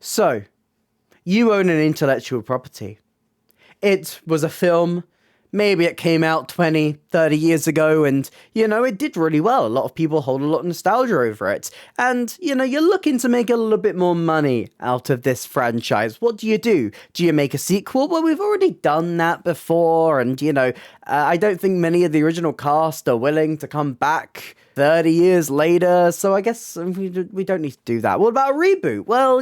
So, you own an intellectual property. It was a film. Maybe it came out 20, 30 years ago and, it did really well. A lot of people hold a lot of nostalgia over it. And, you're looking to make a little bit more money out of this franchise. What do? Do you make a sequel? Well, we've already done that before. And, I don't think many of the original cast are willing to come back 30 years later, so I guess we don't need to do that. What about a reboot? Well,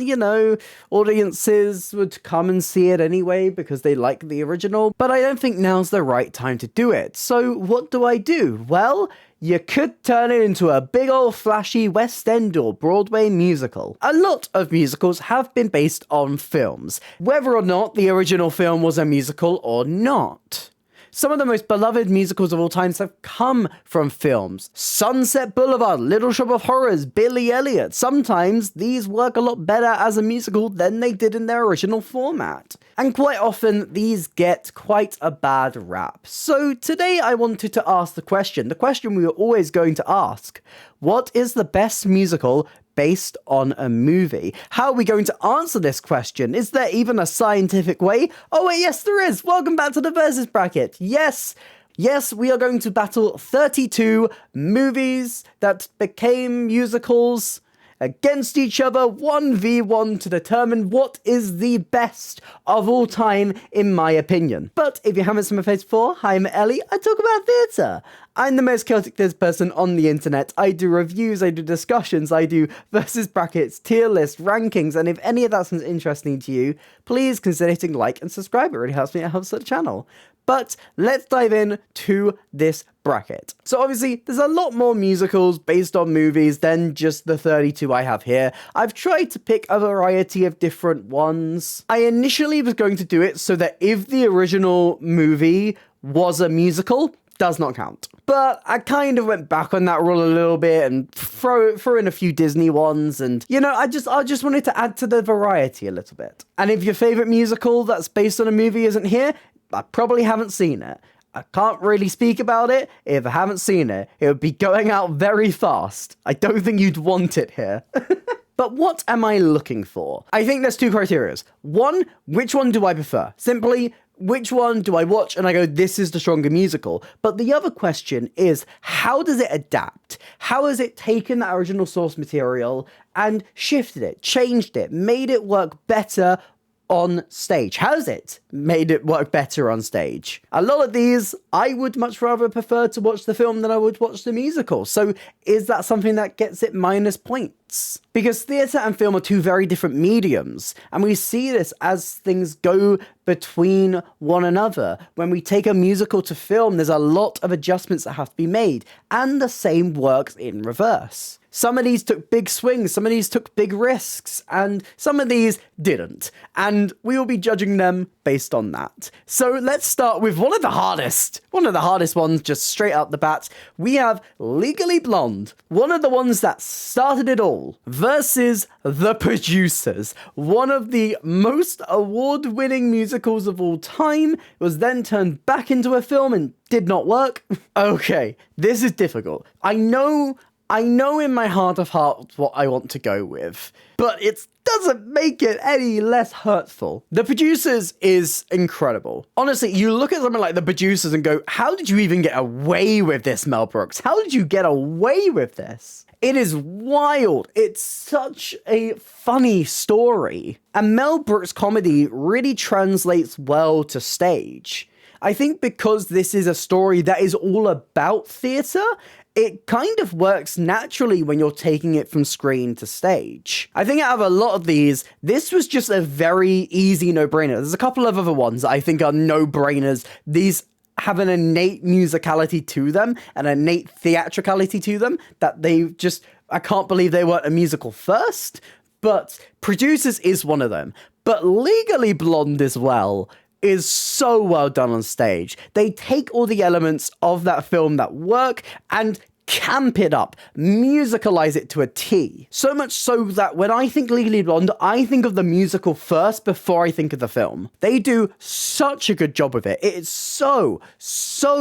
audiences would come and see it anyway because they like the original, but I don't think now's the right time to do it. So what do? Well, you could turn it into a big old flashy West End or Broadway musical. A lot of musicals have been based on films, whether or not the original film was a musical or not. Some of the most beloved musicals of all times have come from films. Sunset Boulevard, Little Shop of Horrors, Billy Elliot. Sometimes these work a lot better as a musical than they did in their original format. And quite often, these get quite a bad rap. So today I wanted to ask the question we were always going to ask. What is the best musical based on a movie? How are we going to answer this question? Is there even a scientific way? Oh wait, yes there is! Welcome back to the Versus Bracket. Yes, we are going to battle 32 movies that became musicals against each other 1v1 to determine what is the best of all time in my opinion. But if you haven't seen my face before, hi, I'm Ellie, I talk about theatre. I'm the most chaotic theatre person on the internet. I do reviews, I do discussions, I do versus brackets, tier list, rankings, and if any of that sounds interesting to you, please consider hitting like and subscribe. It really helps me, it helps the channel. But let's dive in to this bracket. So obviously, there's a lot more musicals based on movies than just the 32 I have here. I've tried to pick a variety of different ones. I initially was going to do it so that if the original movie was a musical, does not count. But I kind of went back on that rule a little bit and throw in a few Disney ones, and I just wanted to add to the variety a little bit. And if your favorite musical that's based on a movie isn't here, I probably haven't seen it. I can't really speak about it. If I haven't seen it, it would be going out very fast. I don't think you'd want it here. But what am I looking for? I think there's two criteria. One, which one do I prefer? Simply, which one do I watch and I go, this is the stronger musical? But the other question is, how does it adapt? How has it taken that original source material and shifted it, changed it, made it work better on stage? Has it made it work better on stage? A lot of these, I would much rather prefer to watch the film than I would watch the musical. So is that something that gets it minus points? Because theatre and film are two very different mediums, and we see this as things go between one another. When we take a musical to film, there's a lot of adjustments that have to be made, and the same works in reverse. Some of these took big swings, some of these took big risks, and some of these didn't. And we will be judging them based on that. So let's start with one of the hardest ones, just straight out the bat. We have Legally Blonde, one of the ones that started it all, versus The Producers, one of the most award-winning musicals of all time. It was then turned back into a film and did not work. Okay, this is difficult. I know in my heart of hearts what I want to go with, but it doesn't make it any less hurtful. The Producers is incredible. Honestly, you look at something like The Producers and go, how did you even get away with this, Mel Brooks? How did you get away with this? It is wild. It's such a funny story. And Mel Brooks' comedy really translates well to stage. I think because this is a story that is all about theatre, it kind of works naturally when you're taking it from screen to stage. I think out of a lot of these, this was just a very easy no-brainer. There's a couple of other ones that I think are no-brainers. These have an innate musicality to them, an innate theatricality to them, that I can't believe they weren't a musical first, but Producers is one of them. But Legally Blonde as well is so well done on stage. They take all the elements of that film that work and camp it up, musicalize it to a T. So much so that when I think Legally Blonde, I think of the musical first before I think of the film. They do such a good job of it. It is so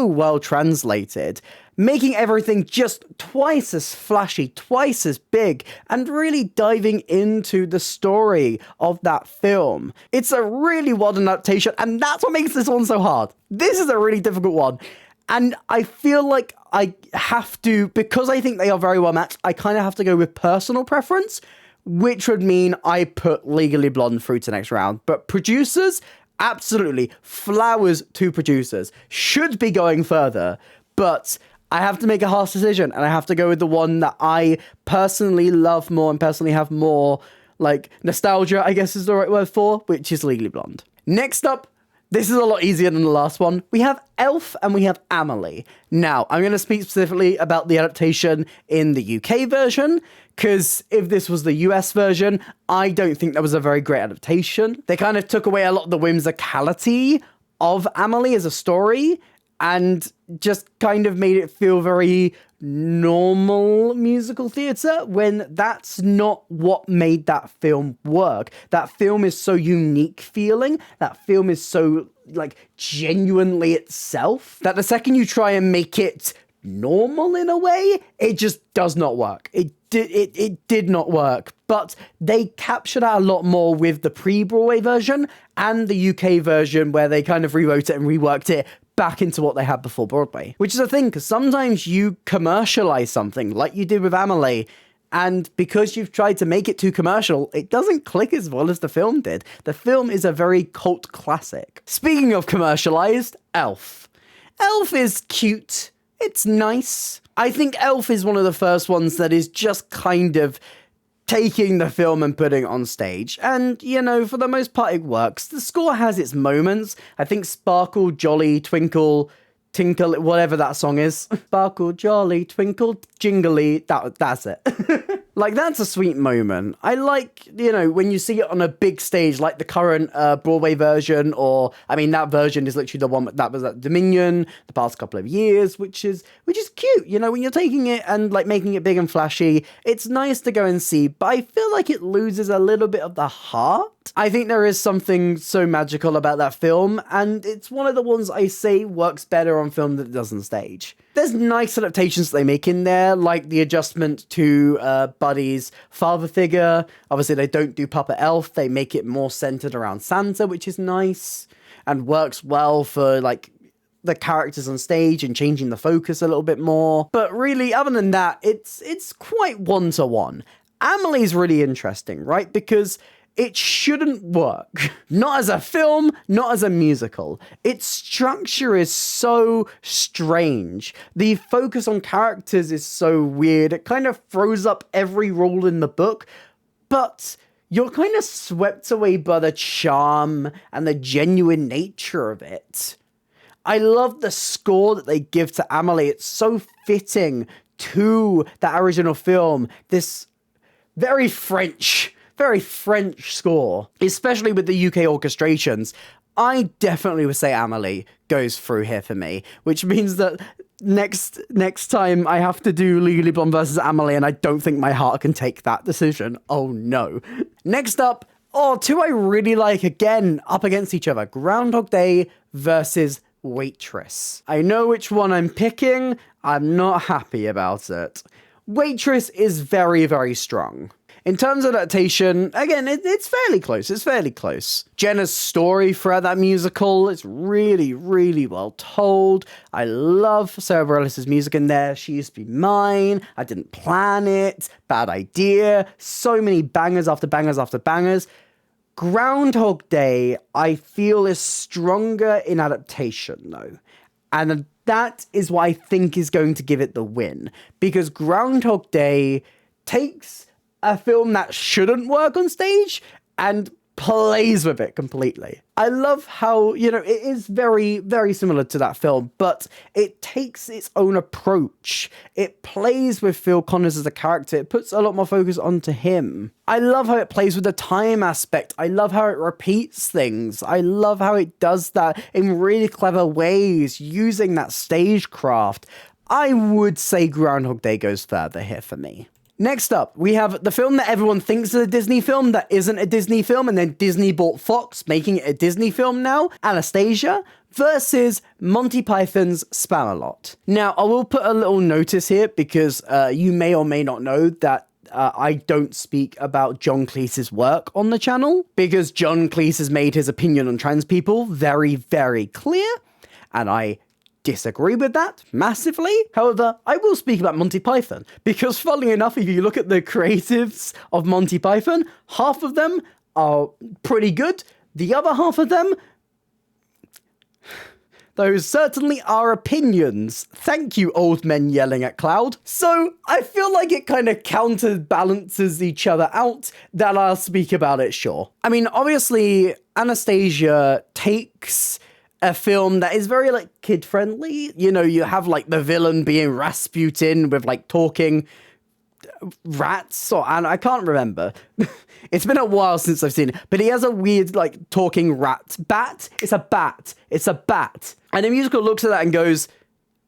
well translated, making everything just twice as flashy, twice as big, and really diving into the story of that film. It's a really well done adaptation, and that's what makes this one so hard. This is a really difficult one. And I feel like I have to, because I think they are very well matched, I kind of have to go with personal preference, which would mean I put Legally Blonde through to next round. But producers, absolutely, flowers to producers, should be going further, but I have to make a harsh decision, and I have to go with the one that I personally love more and personally have more, like, nostalgia, I guess is the right word for, which is Legally Blonde. Next up, this is a lot easier than the last one. We have Elf and we have Amelie. Now, I'm going to speak specifically about the adaptation in the UK version, because if this was the US version, I don't think that was a very great adaptation. They kind of took away a lot of the whimsicality of Amelie as a story, and just kind of made it feel very normal musical theatre, when that's not what made that film work. That film is so unique feeling, that film is so, like, genuinely itself, that the second you try and make it normal in a way, it just does not work. It did not work. But they captured that a lot more with the pre-Broadway version and the UK version, where they kind of rewrote it and reworked it back into what they had before Broadway. Which is a thing, because sometimes you commercialize something, like you did with Amelie, and because you've tried to make it too commercial, it doesn't click as well as the film did. The film is a very cult classic. Speaking of commercialized, Elf. Elf is cute. It's nice. I think Elf is one of the first ones that is just kind of taking the film and putting it on stage. And, you know, for the most part, it works. The score has its moments. I think Sparkle, Jolly, Twinkle, Tinkle, whatever that song is. Sparkle, Jolly, Twinkle, Jingly. That's it. Like, that's a sweet moment. I like, you know, when you see it on a big stage, like the current Broadway version, or, I mean, that version is literally the one that was at Dominion the past couple of years, which is cute. You know, when you're taking it and, like, making it big and flashy, it's nice to go and see, but I feel like it loses a little bit of the heart. I think there is something so magical about that film, and it's one of the ones I say works better on film than it does on stage. There's nice adaptations that they make in there, like the adjustment to Buddy's father figure. Obviously, they don't do Puppet Elf. They make it more centered around Santa, which is nice and works well for, like, the characters on stage and changing the focus a little bit more. But really, other than that, it's quite one-to-one. Amelie's really interesting, right? Because it shouldn't work. Not as a film, not as a musical. Its structure is so strange. The focus on characters is so weird. It kind of throws up every rule in the book, but you're kind of swept away by the charm and the genuine nature of it. I love the score that they give to Amelie. It's so fitting to that original film. This very French score, especially with the UK orchestrations. I definitely would say Amelie goes through here for me, which means that next time I have to do Legally Blonde versus Amelie, and I don't think my heart can take that decision. Oh no. Next up, two I really like, again, up against each other. Groundhog Day versus Waitress. I know which one I'm picking. I'm not happy about it. Waitress is very, very strong. In terms of adaptation, again, it's fairly close. It's fairly close. Jenna's story throughout that musical, it's really, really well told. I love Sarah Bareilles' music in there. She Used to Be Mine. I Didn't Plan It. Bad Idea. So many bangers after bangers after bangers. Groundhog Day, I feel, is stronger in adaptation, though. And that is what I think is going to give it the win. Because Groundhog Day takes a film that shouldn't work on stage and plays with it completely. I love how, you know, it is very, very similar to that film, but it takes its own approach. It plays with Phil Connors as a character. It puts a lot more focus onto him. I love how it plays with the time aspect. I love how it repeats things. I love how it does that in really clever ways, using that stagecraft. I would say Groundhog Day goes further here for me. Next up, we have the film that everyone thinks is a Disney film that isn't a Disney film, and then Disney bought Fox, making it a Disney film now, Anastasia, versus Monty Python's Spamalot. Now, I will put a little notice here because you may or may not know that I don't speak about John Cleese's work on the channel, because John Cleese has made his opinion on trans people very, very clear, and I disagree with that massively. However, I will speak about Monty Python, because funnily enough, if you look at the creatives of Monty Python, half of them are pretty good. The other half of them, those certainly are opinions. Thank you, old men yelling at cloud. So I feel like it kind of counterbalances each other out, that I'll speak about it, sure. I mean, obviously, Anastasia takes a film that is very, like, kid-friendly. You know, you have, like, the villain being Rasputin with, like, talking rats, and I can't remember. It's been a while since I've seen it, but he has a weird, like, talking rat. Bat? It's a bat. It's a bat. And the musical looks at that and goes,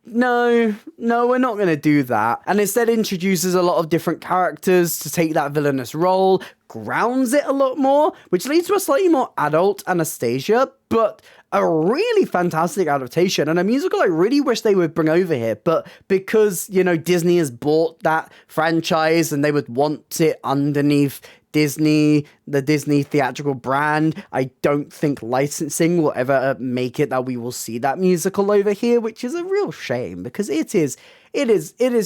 no, we're not going to do that. And instead introduces a lot of different characters to take that villainous role, grounds it a lot more, which leads to a slightly more adult Anastasia, but a really fantastic adaptation, and a musical I really wish they would bring over here, but because, you know, Disney has bought that franchise and they would want it underneath Disney, the Disney theatrical brand, I don't think licensing will ever make it that we will see that musical over here, which is a real shame, because it is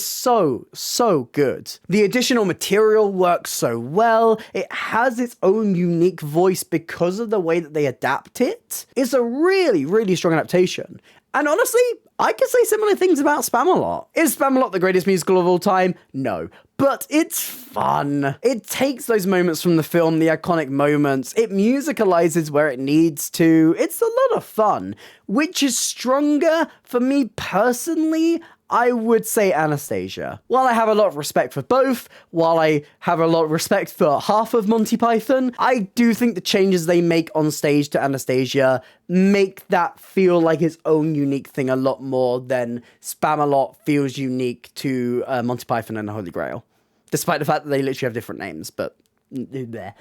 so good. The additional material works so well. It has its own unique voice because of the way that they adapt it. It's a really, really strong adaptation. And honestly, I could say similar things about Spamalot. Is Spamalot the greatest musical of all time? No. But it's fun. It takes those moments from the film, the iconic moments. It musicalizes where it needs to. It's a lot of fun. Which is stronger for me personally? I would say Anastasia. While I have a lot of respect for both, while I have a lot of respect for half of Monty Python, I do think the changes they make on stage to Anastasia make that feel like its own unique thing a lot more than Spamalot feels unique to Monty Python and the Holy Grail. Despite the fact that they literally have different names, but there.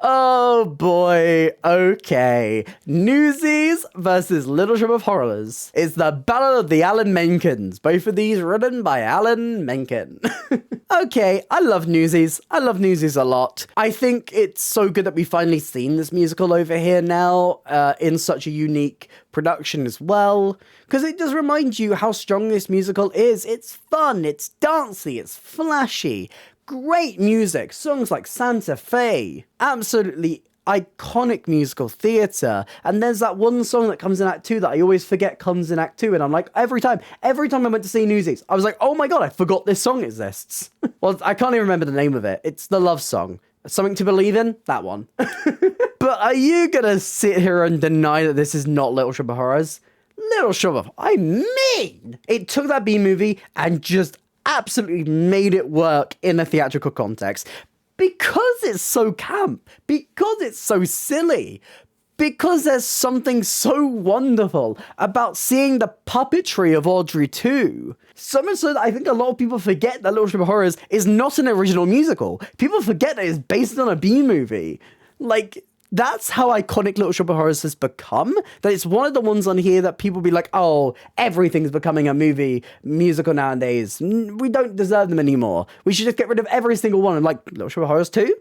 Oh boy, okay. Newsies versus Little Shop of Horrors. It's the Battle of the Alan Menkins. Both of these written by Alan Menken. Okay, I love Newsies. I love Newsies a lot. I think it's so good that we've finally seen this musical over here now, in such a unique production as well, because it does remind you how strong this musical is. It's fun, it's dancey, it's flashy. Great music, songs like Santa Fe, absolutely iconic musical theatre. And there's that one song that comes in Act 2 that I always forget comes in Act 2, and I'm like, every time I went to see Newsies, I was like, oh my god, I forgot this song exists. Well, I can't even remember the name of it. It's the love song. Something to Believe In? That one. But are you gonna sit here and deny that this is not Little Shop of Horrors? Little Shop of... I mean, it took that B movie and just absolutely made it work in a theatrical context, because it's so camp, because it's so silly, because there's something so wonderful about seeing the puppetry of Audrey 2. So much so that I think a lot of people forget that Little Shop of Horrors is not an original musical. People forget that it's based on a B movie. Like, that's how iconic Little Shop of Horrors has become, that it's one of the ones on here that people be like, oh, everything's becoming a musical nowadays. We don't deserve them anymore. We should just get rid of every single one. And like, Little Shop of Horrors 2?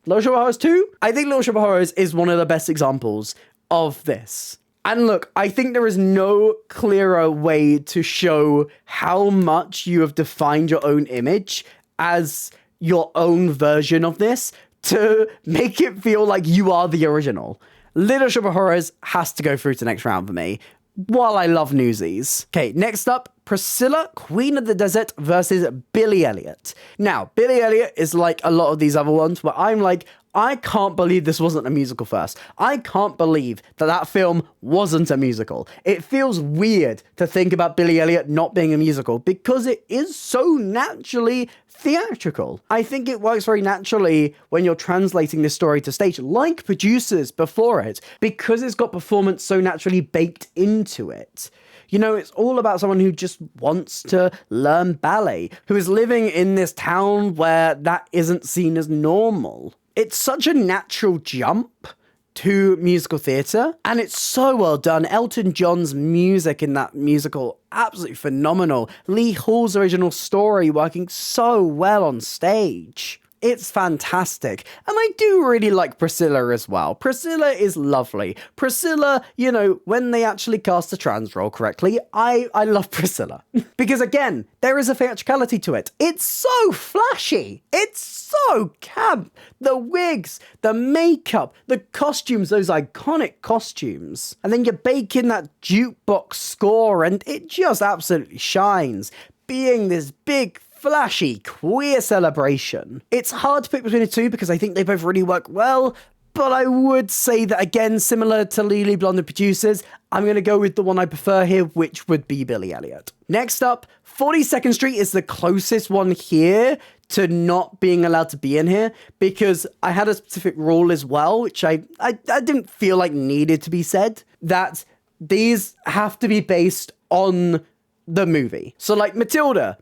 Little Shop of Horrors 2? I think Little Shop of Horrors is one of the best examples of this. And look, I think there is no clearer way to show how much you have defined your own image as your own version of this, to make it feel like you are the original. Little Shop of Horrors has to go through to the next round for me, while I love Newsies. Okay, next up, Priscilla, Queen of the Desert versus Billy Elliot. Now, Billy Elliot is like a lot of these other ones where I'm like, I can't believe this wasn't a musical first. I can't believe that film wasn't a musical. It feels weird to think about Billy Elliot not being a musical because it is so naturally theatrical. I think it works very naturally when you're translating this story to stage, like Producers before it, because it's got performance so naturally baked into it. You know, it's all about someone who just wants to learn ballet, who is living in this town where that isn't seen as normal. It's such a natural jump to musical theatre, and it's so well done. Elton John's music in that musical, absolutely phenomenal. Lee Hall's original story working so well on stage. It's fantastic. And I do really like Priscilla as well. Priscilla is lovely. Priscilla, you know, when they actually cast the trans role correctly, I love Priscilla. Because again, there is a theatricality to it. It's so flashy. It's so camp. The wigs, the makeup, the costumes, those iconic costumes. And then you bake in that jukebox score and it just absolutely shines. Being this big, flashy, queer celebration. It's hard to pick between the two because I think they both really work well, but I would say that, again, similar to Legally Blonde and Producers, I'm going to go with the one I prefer here, which would be Billy Elliot. Next up, 42nd Street is the closest one here to not being allowed to be in here, because I had a specific rule as well, which I didn't feel like needed to be said, that these have to be based on the movie. So like Matilda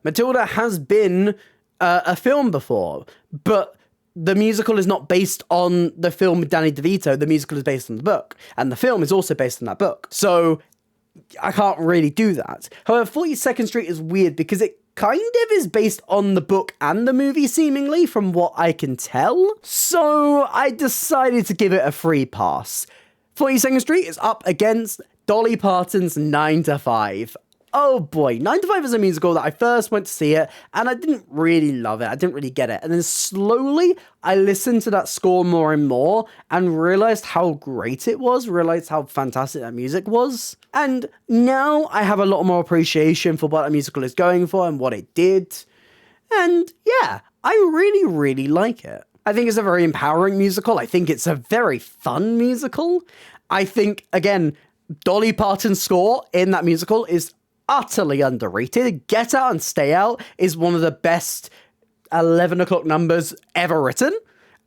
has been a film before, but the musical is not based on the film with Danny DeVito. The musical is based on the book, and the film is also based on that book. So I can't really do that. However, 42nd Street is weird because it kind of is based on the book and the movie, seemingly, from what I can tell. So I decided to give it a free pass. 42nd Street is up against Dolly Parton's 9 to 5. Oh boy, 9 to 5 is a musical that I first went to see it, and I didn't really love it. I didn't really get it. And then slowly, I listened to that score more and more, and realized how great it was, realized how fantastic that music was. And now I have a lot more appreciation for what a musical is going for and what it did. And yeah, I really, really like it. I think it's a very empowering musical. I think it's a very fun musical. I think, again, Dolly Parton's score in that musical is utterly underrated. Get Out and Stay Out is one of the best 11 o'clock numbers ever written,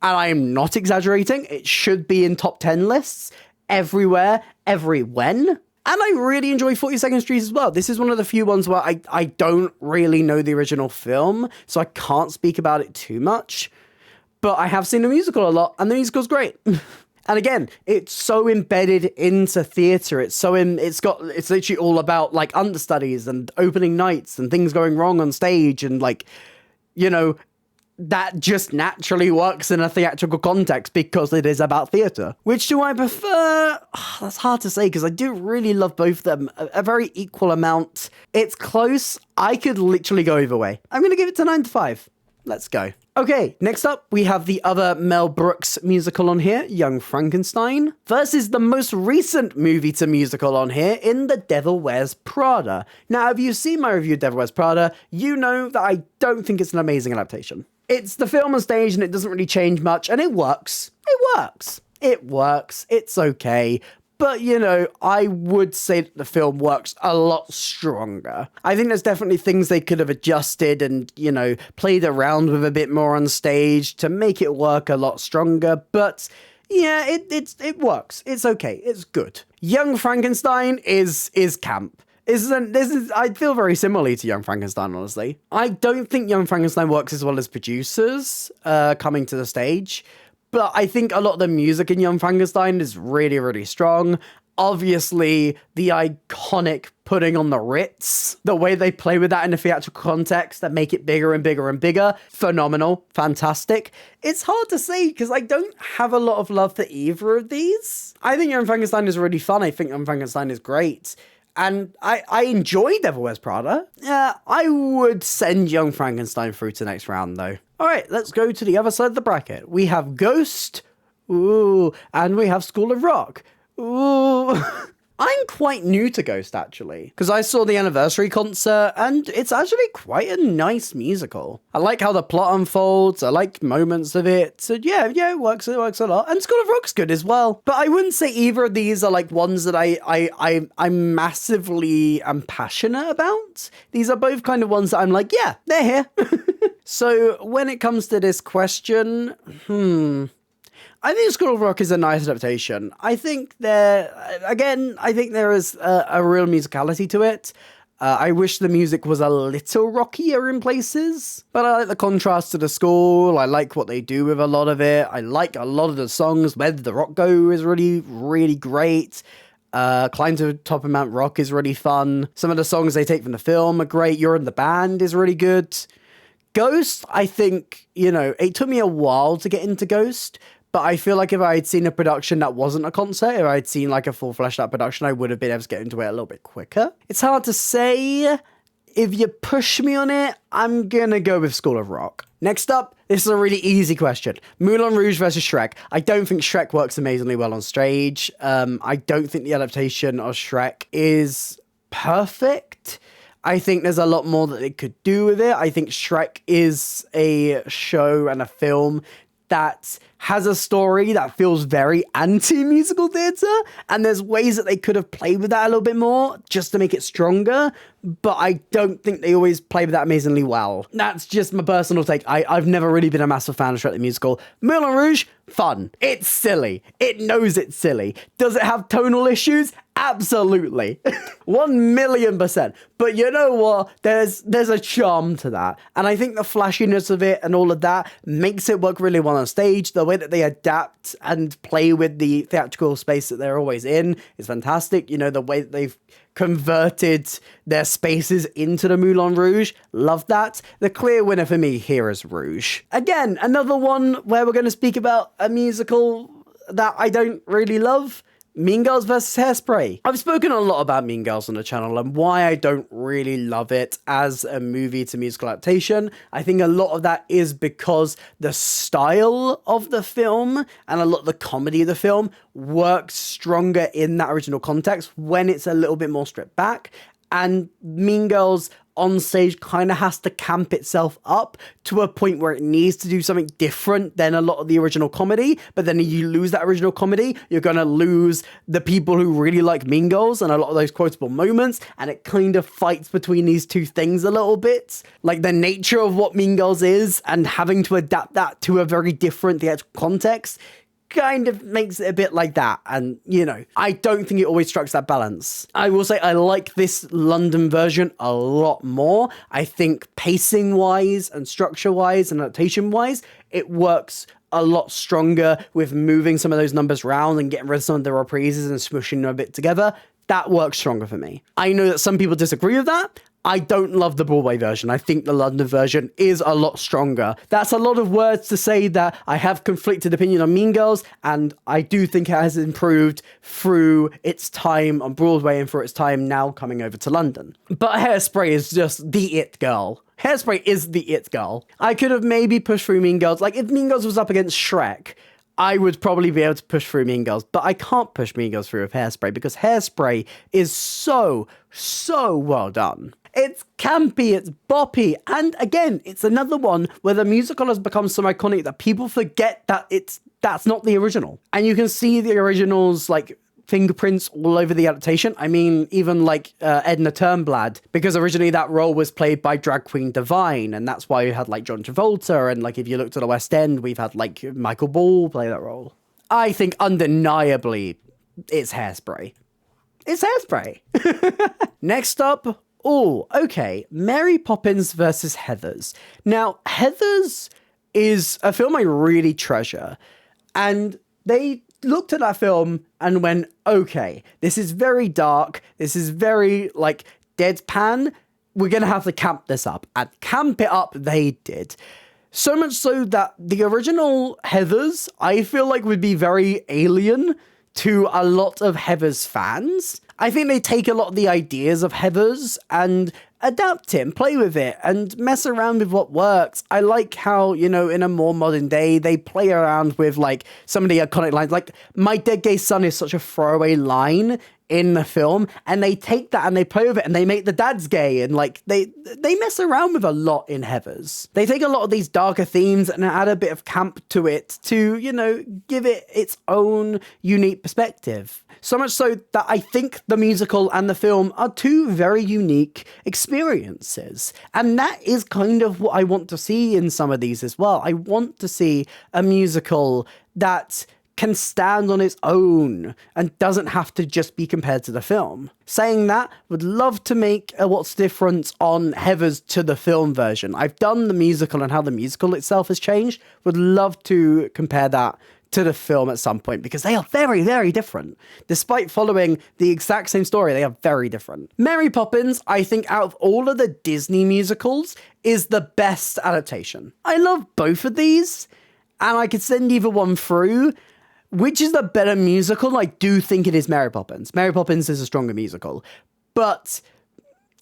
and I am not exaggerating. It should be in top 10 lists everywhere, every when. And I really enjoy 42nd Street as well. This is one of the few ones where I don't really know the original film, so I can't speak about it too much, but I have seen the musical a lot, and the musical's great. And again, it's so embedded into theatre. It's literally all about like understudies and opening nights and things going wrong on stage, and like, you know, that just naturally works in a theatrical context because it is about theatre. Which do I prefer? That's hard to say because I do really love both of them a very equal amount. It's close. I could literally go either way. I'm going to give it to 9 to 5. Let's go. Okay, next up, we have the other Mel Brooks musical on here, Young Frankenstein, versus the most recent movie to musical on here in The Devil Wears Prada. Now, if you've seen my review of Devil Wears Prada, you know that I don't think it's an amazing adaptation. It's the film on stage and it doesn't really change much, and it works. It works. It's okay. But, you know, I would say that the film works a lot stronger. I think there's definitely things they could have adjusted and, you know, played around with a bit more on stage to make it work a lot stronger. But, yeah, it works. It's okay. It's good. Young Frankenstein is camp. I feel very similarly to Young Frankenstein, honestly. I don't think Young Frankenstein works as well as Producers coming to the stage. But I think a lot of the music in Young Frankenstein is really, really strong. Obviously, the iconic putting on the Ritz, the way they play with that in a theatrical context that make it bigger and bigger and bigger, phenomenal, fantastic. It's hard to say because I don't have a lot of love for either of these. I think Young Frankenstein is really fun. I think Young Frankenstein is great. And I enjoy Devil Wears Prada. Yeah, I would send Young Frankenstein through to the next round, though. All right, let's go to the other side of the bracket. We have Ghost, ooh, and we have School of Rock, ooh. I'm quite new to Ghost, actually, because I saw the anniversary concert, and it's actually quite a nice musical. I like how the plot unfolds, I like moments of it, so yeah, it works a lot, and School of Rock's good as well. But I wouldn't say either of these are like ones that I'm massively am passionate about. These are both kind of ones that I'm like, yeah, they're here. So when it comes to this question, I think School of Rock is a nice adaptation. I think there is a real musicality to it. I wish the music was a little rockier in places, but I like the contrast to the school. I like what they do with a lot of it. I like a lot of the songs. Where Did the Rock Go is really, really great. Climb to the Top of Mount Rock is really fun. Some of the songs they take from the film are great. You're in the Band is really good. Ghost, I think, it took me a while to get into Ghost, but I feel like if I had seen a production that wasn't a concert, if I had seen like a full fleshed out production, I would have been able to get into it a little bit quicker. It's hard to say. If you push me on it, I'm gonna go with School of Rock. Next up, this is a really easy question. Moulin Rouge versus Shrek. I don't think Shrek works amazingly well on stage. I don't think the adaptation of Shrek is perfect. I think there's a lot more that they could do with it. I think Shrek is a show and a film that has a story that feels very anti-musical theatre, and there's ways that they could have played with that a little bit more just to make it stronger, but I don't think they always play with that amazingly well. That's just my personal take. I've never really been a massive fan of Shrek the Musical. Moulin Rouge, fun. It's silly. It knows it's silly. Does it have tonal issues? Absolutely. 1,000,000%. But you know what? There's a charm to that. And I think the flashiness of it and all of that makes it work really well on stage. The way that they adapt and play with the theatrical space that they're always in is fantastic. The way that they've converted their spaces into the Moulin Rouge. Love that. The clear winner for me here is Rouge. Again, another one where we're going to speak about a musical that I don't really love. Mean Girls vs. Hairspray. I've spoken a lot about Mean Girls on the channel and why I don't really love it as a movie to musical adaptation. I think a lot of that is because the style of the film and a lot of the comedy of the film works stronger in that original context when it's a little bit more stripped back. And Mean Girls on stage kind of has to camp itself up to a point where it needs to do something different than a lot of the original comedy. But then if you lose that original comedy, you're going to lose the people who really like Mean Girls and a lot of those quotable moments. And it kind of fights between these two things a little bit. Like the nature of what Mean Girls is and having to adapt that to a very different theatrical context kind of makes it a bit like that. And, I don't think it always strikes that balance. I will say I like this London version a lot more. I think pacing-wise and structure-wise and adaptation-wise, it works a lot stronger with moving some of those numbers around and getting rid of some of the reprises and smooshing them a bit together. That works stronger for me. I know that some people disagree with that. I don't love the Broadway version. I think the London version is a lot stronger. That's a lot of words to say that I have conflicted opinion on Mean Girls, and I do think it has improved through its time on Broadway and for its time now coming over to London. But Hairspray is just the it girl. Hairspray is the it girl. I could have maybe pushed through Mean Girls. Like, if Mean Girls was up against Shrek, I would probably be able to push through Mean Girls, but I can't push Mean Girls through with Hairspray because Hairspray is so well done. It's campy, it's boppy, and again, it's another one where the musical has become so iconic that people forget that that's not the original. And you can see the original's fingerprints all over the adaptation. I mean, even Edna Turnblad, because originally that role was played by drag queen Divine, and that's why we had John Travolta, and if you looked at the West End, we've had Michael Ball play that role. I think undeniably it's Hairspray. It's Hairspray. Next up, Mary Poppins versus Heathers. Now, Heathers is a film I really treasure, and they looked at that film and went, okay, this is very dark, this is very deadpan, we're gonna have to camp this up, and camp it up they did. So much so that the original Heathers, I feel would be very alien to a lot of Heathers fans. I think they take a lot of the ideas of Heathers and adapt it and play with it and mess around with what works. I like how, in a more modern day, they play around with some of the iconic lines. My dead gay son is such a throwaway line in the film, and they take that and they play with it and they make the dads gay, and like they mess around with a lot in Heathers. They take a lot of these darker themes and add a bit of camp to it to, you know, give it its own unique perspective. So much so that I think the musical and the film are two very unique experiences. And that is kind of what I want to see in some of these as well. I want to see a musical that can stand on its own and doesn't have to just be compared to the film. Saying that, would love to make a What's Different on Heathers to the film version. I've done the musical and how the musical itself has changed. Would love to compare that to the film at some point, because they are very, very different. Despite following the exact same story, they are very different. Mary Poppins, I think out of all of the Disney musicals, is the best adaptation. I love both of these, and I could send either one through. Which is the better musical? I do think it is Mary Poppins. Mary Poppins is a stronger musical. But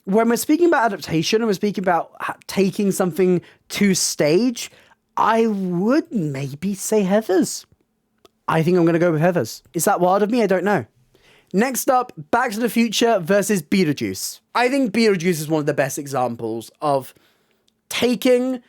when we're speaking about adaptation and we're speaking about taking something to stage, I would maybe say Heathers. I think I'm going to go with Heathers. Is that wild of me? I don't know. Next up, Back to the Future versus Beetlejuice. I think Beetlejuice is one of the best examples of taking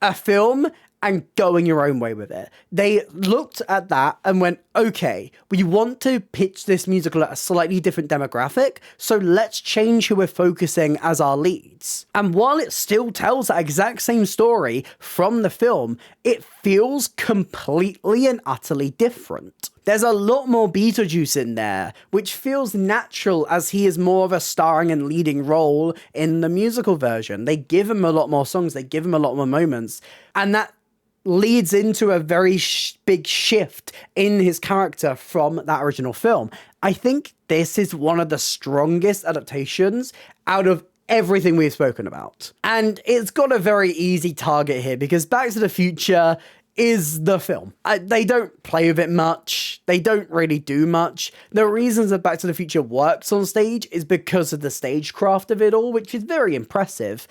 a film and going your own way with it. They looked at that and went, okay, we want to pitch this musical at a slightly different demographic, so let's change who we're focusing as our leads. And while it still tells that exact same story from the film, it feels completely and utterly different. There's a lot more Beetlejuice in there, which feels natural as he is more of a starring and leading role in the musical version. They give him a lot more songs, they give him a lot more moments, and that leads into a very big shift in his character from that original film. I think this is one of the strongest adaptations out of everything we've spoken about. And it's got a very easy target here because Back to the Future is the film. They don't play with it much. They don't really do much. The reasons that Back to the Future works on stage is because of the stagecraft of it all, which is very impressive.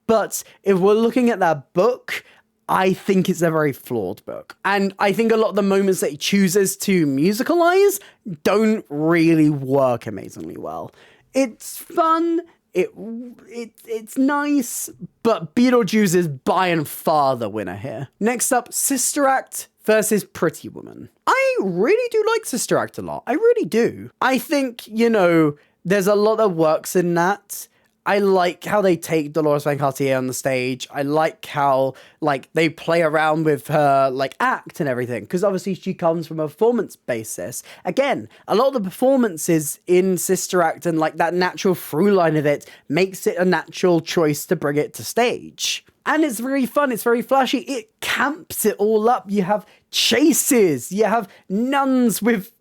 But if we're looking at that book, I think it's a very flawed book. And I think a lot of the moments that he chooses to musicalize don't really work amazingly well. It's fun, it's nice, but Beetlejuice is by and far the winner here. Next up, Sister Act versus Pretty Woman. I really do like Sister Act a lot. I really do. I think, you know, there's a lot that works in that. I like how they take Dolores Van Cartier on the stage. I like how, like, they play around with her, like, act and everything. Because obviously she comes from a performance basis. Again, a lot of the performances in Sister Act and, like, that natural through line of it makes it a natural choice to bring it to stage. And it's very fun. It's very flashy. It camps it all up. You have chases. You have nuns with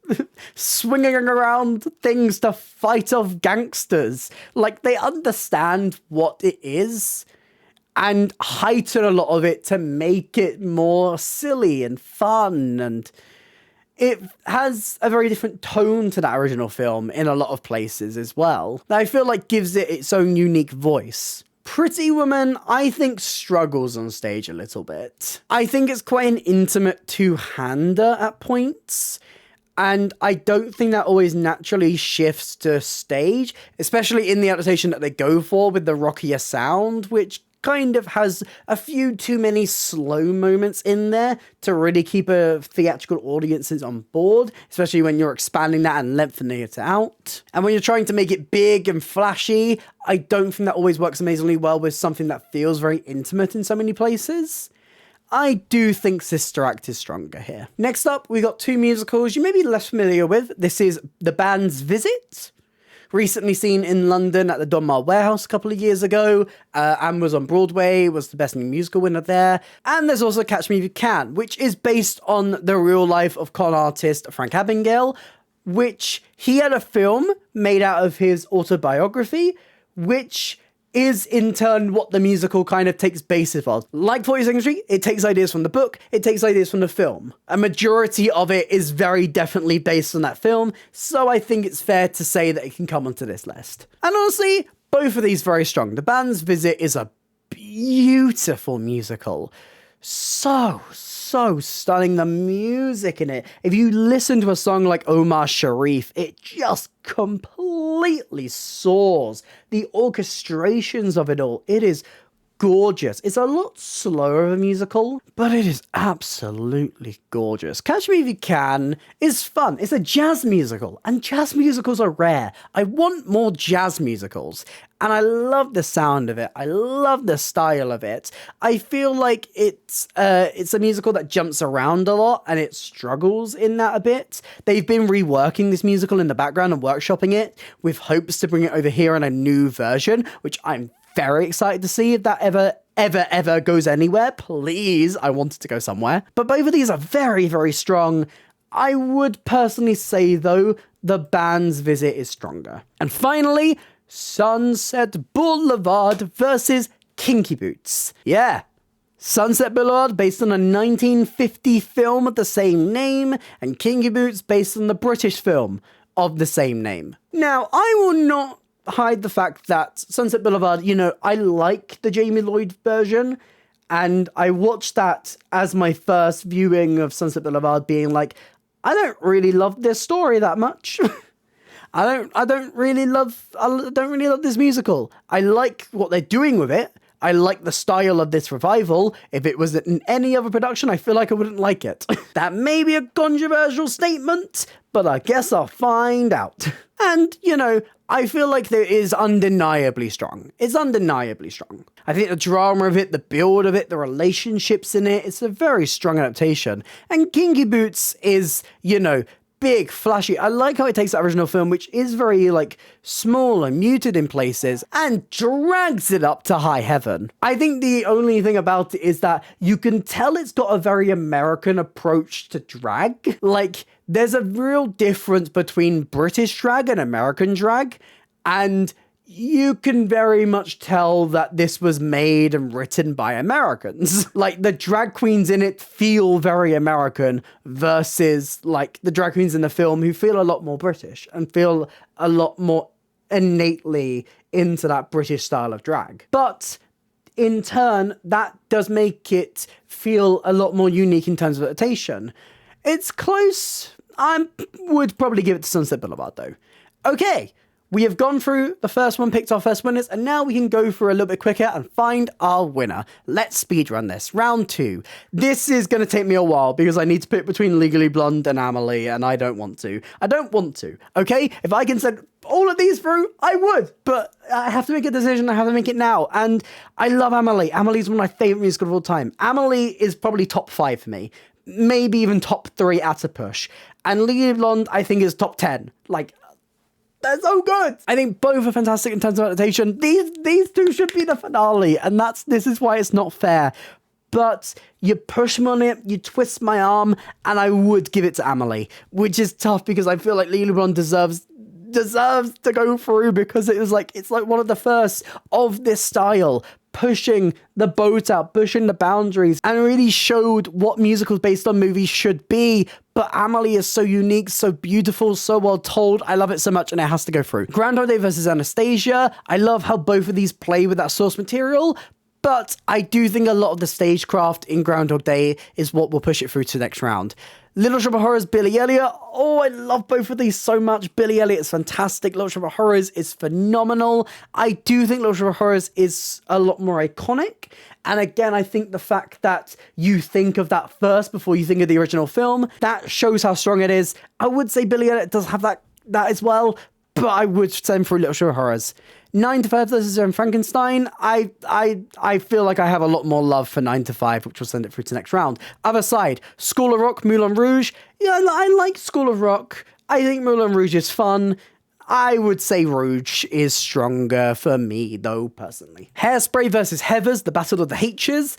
swinging around things to fight off gangsters. Like, they understand what it is and heighten a lot of it to make it more silly and fun. And it has a very different tone to that original film in a lot of places as well, that I feel like gives it its own unique voice. Pretty Woman, I think, struggles on stage a little bit. I think it's quite an intimate two-hander at points, and I don't think that always naturally shifts to stage, especially in the adaptation that they go for with the rockier sound, which kind of has a few too many slow moments in there to really keep a theatrical audiences on board, especially when you're expanding that and lengthening it out. And when you're trying to make it big and flashy, I don't think that always works amazingly well with something that feels very intimate in so many places. I do think Sister Act is stronger here. Next up, we got two musicals you may be less familiar with. This is The Band's Visit, recently seen in London at the Donmar Warehouse a couple of years ago, and was on Broadway, was the Best New Musical winner there. And there's also Catch Me If You Can, which is based on the real life of con artist Frank Abagnale, which he had a film made out of his autobiography, which is in turn what the musical kind of takes basis of. Like 42nd Street, it takes ideas from the book, it takes ideas from the film. A majority of it is very definitely based on that film, so I think it's fair to say that it can come onto this list. And honestly, both of these very strong. The Band's Visit is a beautiful musical. So so stunning. The music in it. If you listen to a song like Omar Sharif, it just completely soars. The orchestrations of it all. It is gorgeous. It's a lot slower of a musical, but it is absolutely gorgeous. Catch Me If You Can is fun. It's a jazz musical, and jazz musicals are rare. I want more jazz musicals, and I love the sound of it. I love the style of it. I feel like it's a musical that jumps around a lot, and it struggles in that a bit. They've been reworking this musical in the background and workshopping it with hopes to bring it over here in a new version, which I'm very excited to see if that ever goes anywhere. Please, I want it to go somewhere. But both of these are very, very strong. I would personally say, though, the band's visit is stronger. And finally, Sunset Boulevard versus Kinky Boots. Yeah. Sunset Boulevard based on a 1950 film of the same name, and Kinky Boots based on the British film of the same name. Now, I will not hide the fact that Sunset Boulevard, I like the Jamie Lloyd version, and I watched that as my first viewing of Sunset Boulevard, being like, I don't really love this story that much. I don't really love this musical. I like what they're doing with it. I like the style of this revival. If it was in any other production, I feel like I wouldn't like it. That may be a controversial statement, but I guess I'll find out. And, I feel like it is undeniably strong. It's undeniably strong. I think the drama of it, the build of it, the relationships in it, it's a very strong adaptation. And Kinky Boots is, big, flashy. I like how it takes that original film, which is very, small and muted in places, and drags it up to high heaven. I think the only thing about it is that you can tell it's got a very American approach to drag. There's a real difference between British drag and American drag, and you can very much tell that this was made and written by Americans. The drag queens in it feel very American versus, the drag queens in the film who feel a lot more British and feel a lot more innately into that British style of drag. But in turn, that does make it feel a lot more unique in terms of adaptation. It's close. I would probably give it to Sunset Boulevard, though. Okay, we have gone through the first one, picked our first winners, and now we can go through a little bit quicker and find our winner. Let's speedrun this. Round 2. This is going to take me a while because I need to pick between Legally Blonde and Amelie, and I don't want to. Okay? If I can send all of these through, I would, but I have to make a decision. I have to make it now. And I love Amelie. Amelie's one of my favorite musicals of all time. Amelie is probably top 5 for me. Maybe even top 3 at a push. And Legally Blonde, I think, is top 10. They're so good. I think both are fantastic in terms of adaptation. These two should be the finale, and this is why it's not fair. But you push me on it, you twist my arm, and I would give it to Amelie, which is tough because I feel like Legally Blonde deserves to go through because it's one of the first of this style, pushing the boat out, pushing the boundaries, and really showed what musicals based on movies should be. But Amelie is so unique, so beautiful, so well told. I love it so much, and it has to go through. Groundhog Day versus Anastasia. I love how both of these play with that source material, but I do think a lot of the stagecraft in Groundhog Day is what will push it through to the next round. Little Shop of Horrors, Billy Elliot. Oh, I love both of these so much. Billy Elliot is fantastic. Little Shop of Horrors is phenomenal. I do think Little Shop of Horrors is a lot more iconic. And again, I think the fact that you think of that first before you think of the original film, that shows how strong it is. I would say Billy Elliot does have that as well, but I would send for Little Shop of Horrors. 9 to 5 versus Frankenstein. I feel like I have a lot more love for 9 to 5, which will send it through to next round. Other side, School of Rock, Moulin Rouge. Yeah, I like School of Rock. I think Moulin Rouge is fun. I would say Rouge is stronger for me, though, personally. Hairspray versus Heathers, The Battle of the H's.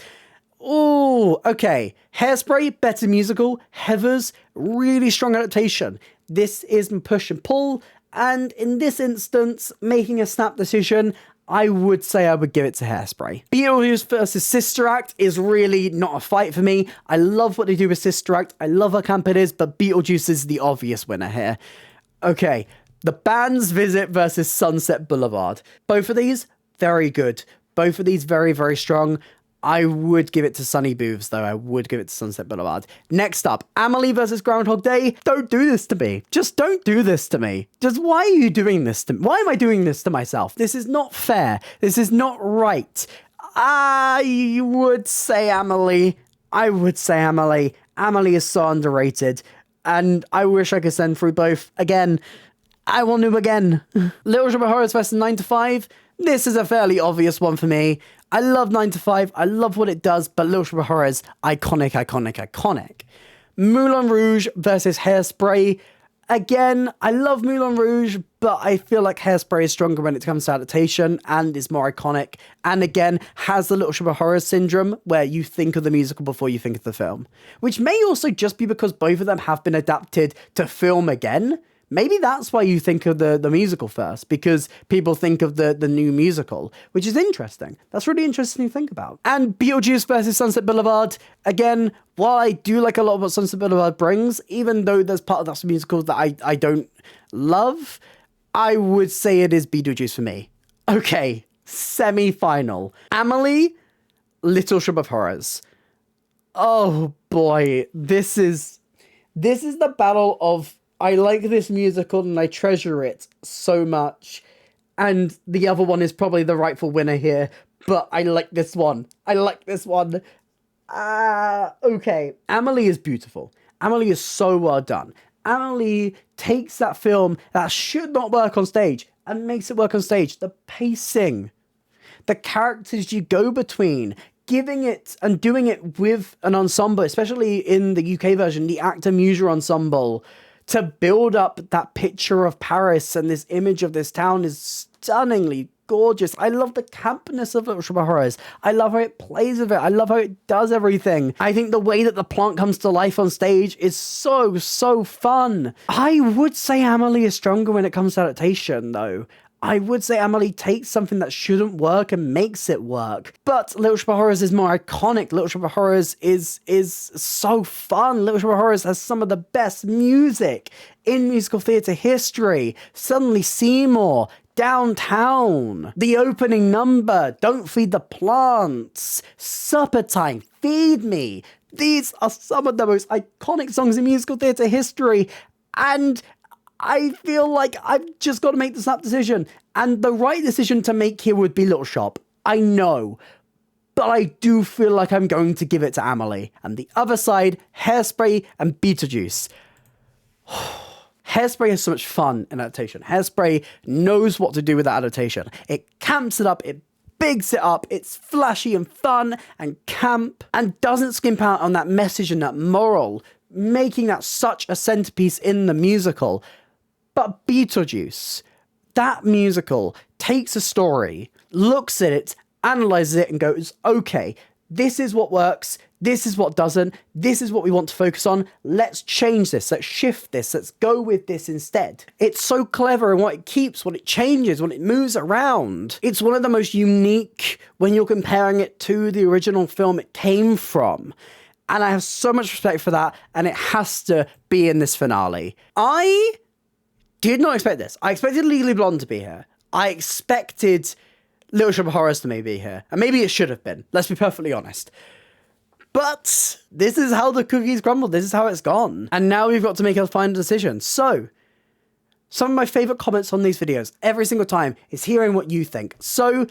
Oh, okay. Hairspray, better musical. Heathers, really strong adaptation. This is push and pull. And in this instance, making a snap decision, I would say I would give it to Hairspray. Beetlejuice versus Sister Act is really not a fight for me. I love what they do with Sister Act. I love how camp it is, but Beetlejuice is the obvious winner here. Okay, The Band's Visit versus Sunset Boulevard. Both of these, very good. Both of these very, very strong. I would give it to Sunny Booths, though. I would give it to Sunset Boulevard. Next up, Amelie versus Groundhog Day. Don't do this to me. Just don't do this to me. Just why are you doing this to me? Why am I doing this to myself? This is not fair. This is not right. I would say Amelie. I would say Amelie. Amelie is so underrated. And I wish I could send through both. Again, I want to again. Little Shop of Horrors versus 9 to 5. This is a fairly obvious one for me. I love 9 to 5. I love what it does, but Little Shop of Horrors, iconic, iconic, iconic. Moulin Rouge versus Hairspray. Again, I love Moulin Rouge, but I feel like Hairspray is stronger when it comes to adaptation and is more iconic. And again, has the Little Shop of Horrors syndrome where you think of the musical before you think of the film. Which may also just be because both of them have been adapted to film again. Maybe that's why you think of the musical first, because people think of the new musical, which is interesting. That's really interesting to think about. And Beetlejuice versus Sunset Boulevard. Again, while I do like a lot of what Sunset Boulevard brings, even though there's part of that musical that I don't love, I would say it is Beetlejuice for me. Okay, semi-final. Amelie, Little Shop of Horrors. Oh boy, this is the battle of I like this musical and I treasure it so much. And the other one is probably the rightful winner here, but I like this one. Okay. Amelie is beautiful. Amelie is so well done. Amelie takes that film that should not work on stage and makes it work on stage. The pacing, the characters you go between, giving it and doing it with an ensemble, especially in the UK version, the Actor Muser Ensemble, to build up that picture of Paris and this image of this town is stunningly gorgeous. I love the campness of Little Shop of Horrors. I love how it plays with it. I love how it does everything. I think the way that the plant comes to life on stage is so, so fun. I would say Amelie is stronger when it comes to adaptation, though. I would say Amelie takes something that shouldn't work and makes it work. But Little Shop of Horrors is more iconic. Little Shop of Horrors is so fun. Little Shop of Horrors has some of the best music in musical theatre history. Suddenly Seymour, Downtown, the opening number, Don't Feed the Plants, Supper Time, Feed Me. These are some of the most iconic songs in musical theatre history. And I feel like I've just got to make the snap decision. And the right decision to make here would be Little Shop. I know. But I do feel like I'm going to give it to Amelie. And the other side, Hairspray and Beetlejuice. Hairspray has so much fun in adaptation. Hairspray knows what to do with that adaptation. It camps it up, it bigs it up, it's flashy and fun and camp, and doesn't skimp out on that message and that moral, making that such a centerpiece in the musical. But Beetlejuice, that musical, takes a story, looks at it, analyzes it, and goes, okay, this is what works, this is what doesn't, this is what we want to focus on, let's change this, let's shift this, let's go with this instead. It's so clever in what it keeps, what it changes, what it moves around. It's one of the most unique when you're comparing it to the original film it came from. And I have so much respect for that, and it has to be in this finale. I did not expect this. I expected Legally Blonde to be here. I expected Little Shop of Horrors to maybe be here. And maybe it should have been. Let's be perfectly honest. But this is how the cookies crumbled. This is how it's gone. And now we've got to make a final decision. So, some of my favorite comments on these videos every single time is hearing what you think. So,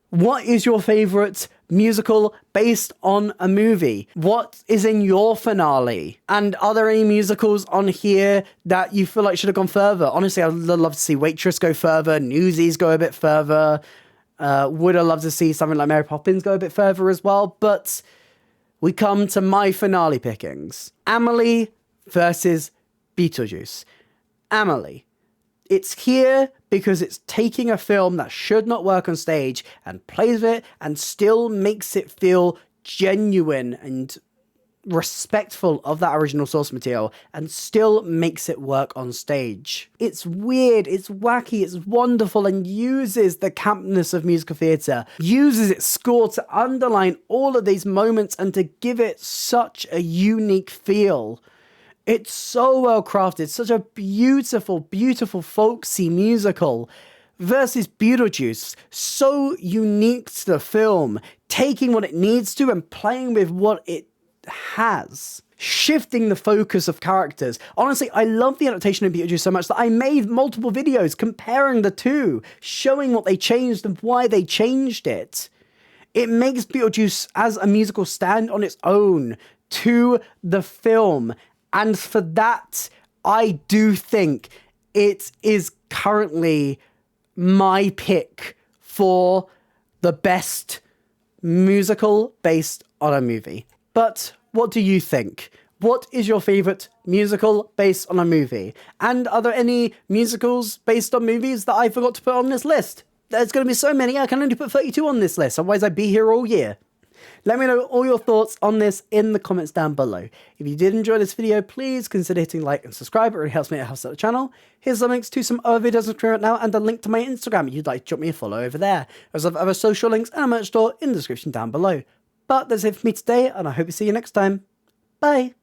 what is your favorite musical based on a movie? What is in your finale? And are there any musicals on here that you feel like should have gone further? Honestly, I'd love to see Waitress go further, Newsies go a bit further. Would I love to see something like Mary Poppins go a bit further as well? But we come to my finale pickings. Amelie versus Beetlejuice. Amelie. It's here because it's taking a film that should not work on stage and plays with it and still makes it feel genuine and respectful of that original source material and still makes it work on stage. It's weird, it's wacky, it's wonderful, and uses the campness of musical theatre, uses its score to underline all of these moments and to give it such a unique feel. It's so well crafted, such a beautiful, beautiful folksy musical. Versus Beetlejuice, so unique to the film, taking what it needs to and playing with what it has. Shifting the focus of characters. Honestly, I love the adaptation of Beetlejuice so much that I made multiple videos comparing the two, showing what they changed and why they changed it. It makes Beetlejuice as a musical stand on its own to the film. And for that, I do think it is currently my pick for the best musical based on a movie. But what do you think? What is your favourite musical based on a movie? And are there any musicals based on movies that I forgot to put on this list? There's going to be so many, I can only put 32 on this list, otherwise I'd be here all year. Let me know all your thoughts on this in the comments down below. If you did enjoy this video, please consider hitting like and subscribe. It really helps me out the channel. Here's some links to some other videos I'm doing right now and a link to my Instagram if you'd like to drop me a follow over there. There's other social links and a merch store in the description down below. But that's it for me today, and I hope to see you next time. Bye!